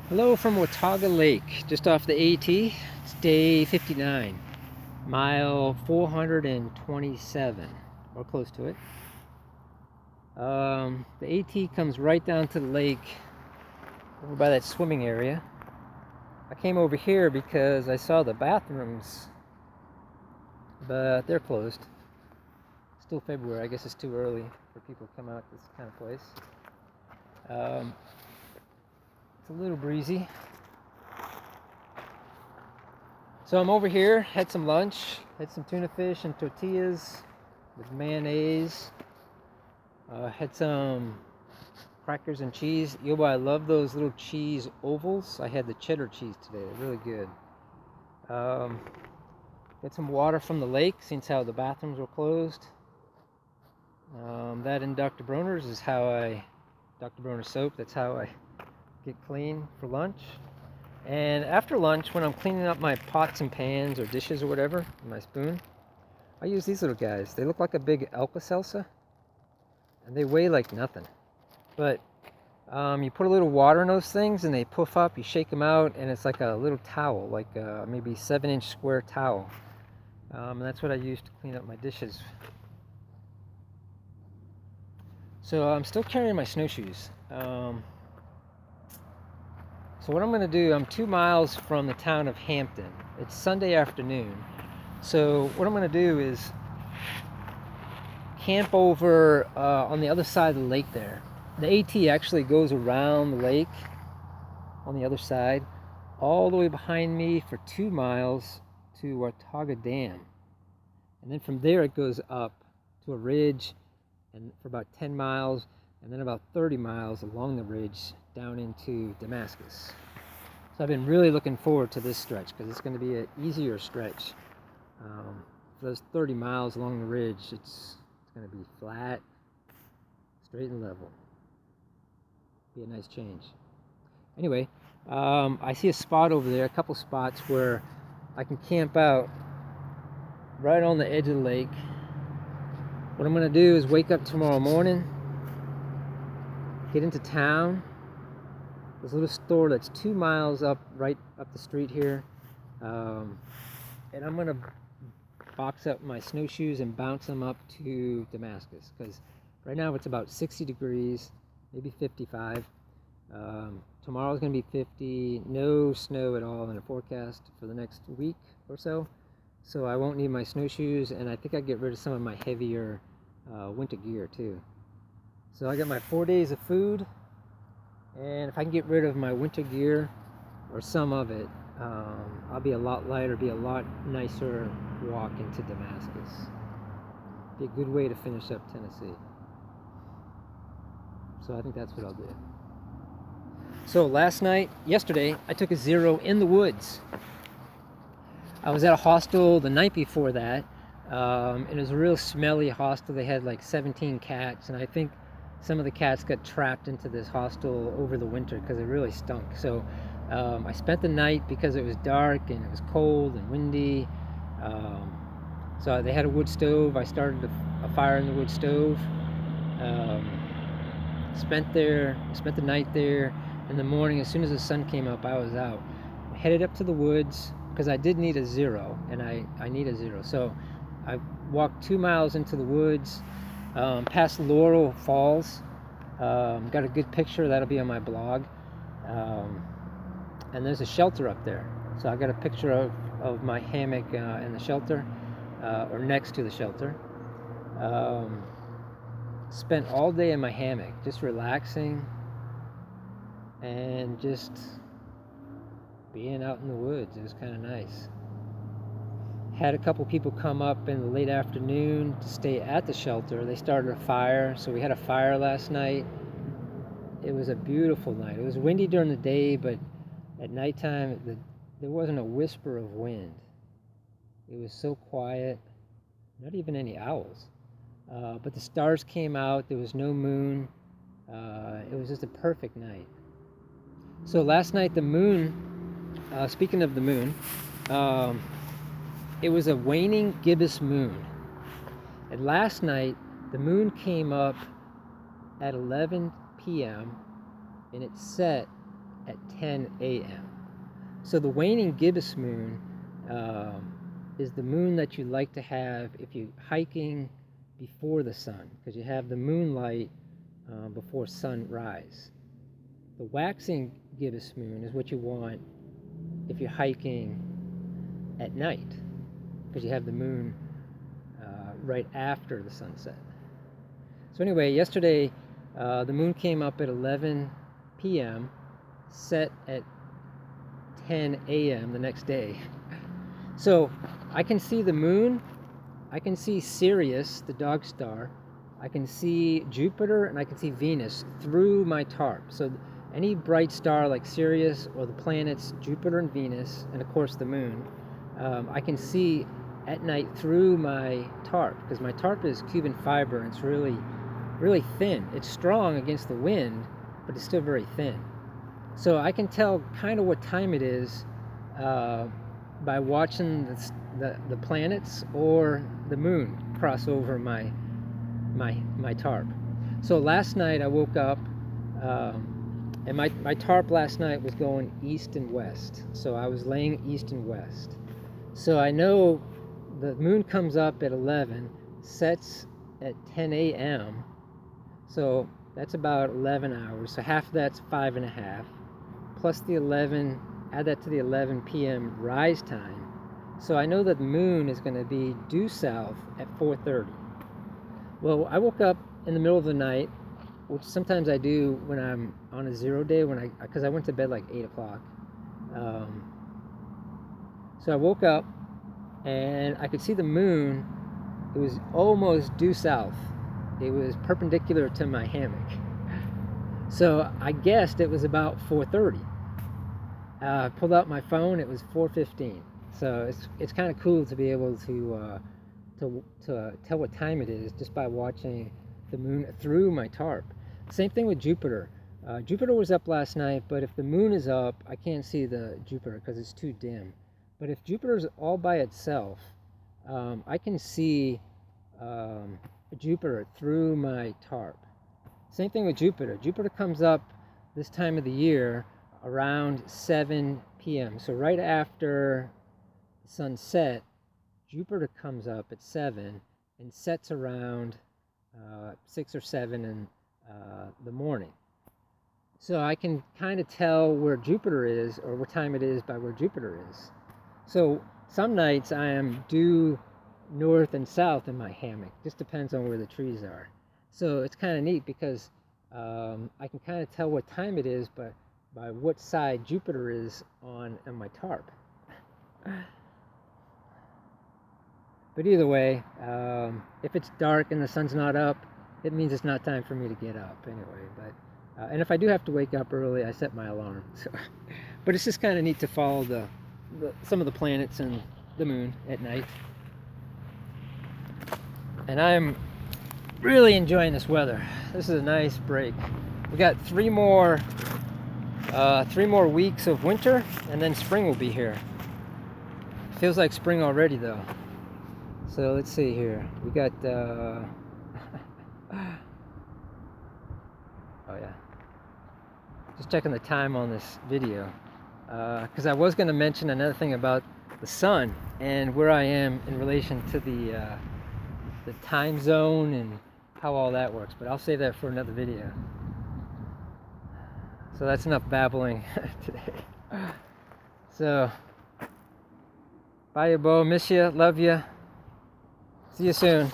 Hello from Watauga Lake, just off the AT. It's day 59, mile 427, or close to it. The AT comes right down to the lake over by that swimming area. I came over here because I saw the bathrooms, but they're closed. Still February, I guess it's too early for people to come out to this kind of place. It's a little breezy. So I'm over here, had some lunch, had some tuna fish and tortillas with mayonnaise. Had some crackers and cheese. Yo, I love those little cheese ovals. I had the cheddar cheese today, they're really good. Got some water from the lake since how the bathrooms were closed. That in Dr. Bronner's is how Dr. Bronner soap, that's how I get clean for lunch. And after lunch, when I'm cleaning up my pots and pans or dishes or whatever, with my spoon, I use these little guys. They look like a big Alka-Seltzer, and they weigh like nothing. But you put a little water in those things, and they puff up. You shake them out, and it's like a little towel, like maybe 7-inch square towel. And that's what I use to clean up my dishes. So I'm still carrying my snowshoes. So what I'm going to do, I'm 2 miles from the town of Hampton. It's Sunday afternoon. So what I'm going to do is camp over on the other side of the lake there. The AT actually goes around the lake on the other side, all the way behind me for 2 miles to Watauga Dam. And then from there it goes up to a ridge and for about 10 miles, and then about 30 miles along the ridge down into Damascus. So I've been really looking forward to this stretch because it's going to be an easier stretch. For those 30 miles along the ridge, it's going to be flat, straight and level. Be a nice change. Anyway, I see a spot over there, a couple spots where I can camp out right on the edge of the lake. What I'm going to do is wake up tomorrow morning, get into town. There's a little store that's 2 miles up, right up the street here. And I'm going to box up my snowshoes and bounce them up to Damascus, because right now it's about 60 degrees, maybe 55. Tomorrow's going to be 50, no snow at all in the forecast for the next week or so. So I won't need my snowshoes, and I think I get rid of some of my heavier winter gear too. So I got my 4 days of food, and if I can get rid of my winter gear or some of it, I'll be a lot lighter, be a lot nicer walk into Damascus. Be a good way to finish up Tennessee. So I think that's what I'll do. So yesterday, I took a 0 in the woods. I was at a hostel the night before that, and it was a real smelly hostel. They had like 17 cats, and I think some of the cats got trapped into this hostel over the winter because it really stunk. So I spent the night because it was dark and it was cold and windy. So they had a wood stove. I started a fire in the wood stove. Spent the night there. In the morning, as soon as the sun came up, I was out. Headed up to the woods because I did need a 0, and I need a 0. So I walked 2 miles into the woods, past Laurel Falls. Got a good picture, that'll be on my blog. And there's a shelter up there. So I got a picture of my hammock in the shelter, or next to the shelter. Spent all day in my hammock, just relaxing and just being out in the woods. It was kind of nice. Had a couple people come up in the late afternoon to stay at the shelter. They started a fire, so we had a fire last night. It was a beautiful night. It was windy during the day, but at nighttime there wasn't a whisper of wind. It was so quiet, not even any owls. But the stars came out, there was no moon. It was just a perfect night. So last night the moon, speaking of the moon, it was a waning gibbous moon. And last night the moon came up at 11 p.m. and it set at 10 a.m. So the waning gibbous moon is the moon that you like to have if you're hiking before the sun, because you have the moonlight before sunrise. The waxing gibbous moon is what you want if you're hiking at night, because you have the moon right after the sunset. So anyway, yesterday the moon came up at 11 p.m., set at 10 a.m. the next day. So I can see the moon, I can see Sirius, the dog star, I can see Jupiter, and I can see Venus through my tarp. So any bright star like Sirius or the planets Jupiter and Venus, and of course the moon, I can see at night through my tarp, because my tarp is Cuban fiber and it's really, really thin. It's strong against the wind, but it's still very thin. So I can tell kind of what time it is by watching the planets or the moon cross over my tarp. So last night I woke up and my tarp last night was going east and west. So I was laying east and west. So I know the moon comes up at 11, sets at 10 a.m. So that's about 11 hours. So half of that's 5.5. Plus the 11, add that to the 11 p.m. rise time. So I know that the moon is going to be due south at 4:30. Well, I woke up in the middle of the night, which sometimes I do when I'm on a 0 day, because I went to bed like 8 o'clock. So I woke up and I could see the moon. It was almost due south. It was perpendicular to my hammock. So I guessed it was about 4:30. I pulled out my phone. It was 4:15. So it's kind of cool to be able to tell what time it is just by watching the moon through my tarp. Same thing with Jupiter. Jupiter was up last night, but if the moon is up, I can't see the Jupiter because it's too dim. But if Jupiter's all by itself, I can see Jupiter through my tarp. Same thing with Jupiter. Jupiter comes up this time of the year around 7 p.m. So right after sunset, Jupiter comes up at 7 and sets around 6 or 7 in the morning. So I can kind of tell where Jupiter is or what time it is by where Jupiter is. So some nights I am due north and south in my hammock. Just depends on where the trees are. So it's kind of neat because I can kind of tell what time it is by what side Jupiter is on my tarp. But either way, if it's dark and the sun's not up, it means it's not time for me to get up anyway. But and if I do have to wake up early, I set my alarm. So, but it's just kind of neat to follow some of the planets and the moon at night. And I'm really enjoying this weather. This is a nice break. We got three more weeks of winter, and then spring will be here. Feels like spring already though. So let's see here. We got oh yeah, just checking the time on this video, because I was going to mention another thing about the sun and where I am in relation to the time zone and how all that works, but I'll save that for another video. So that's enough babbling today. So bye, Bo. Miss you. Love you. See you soon.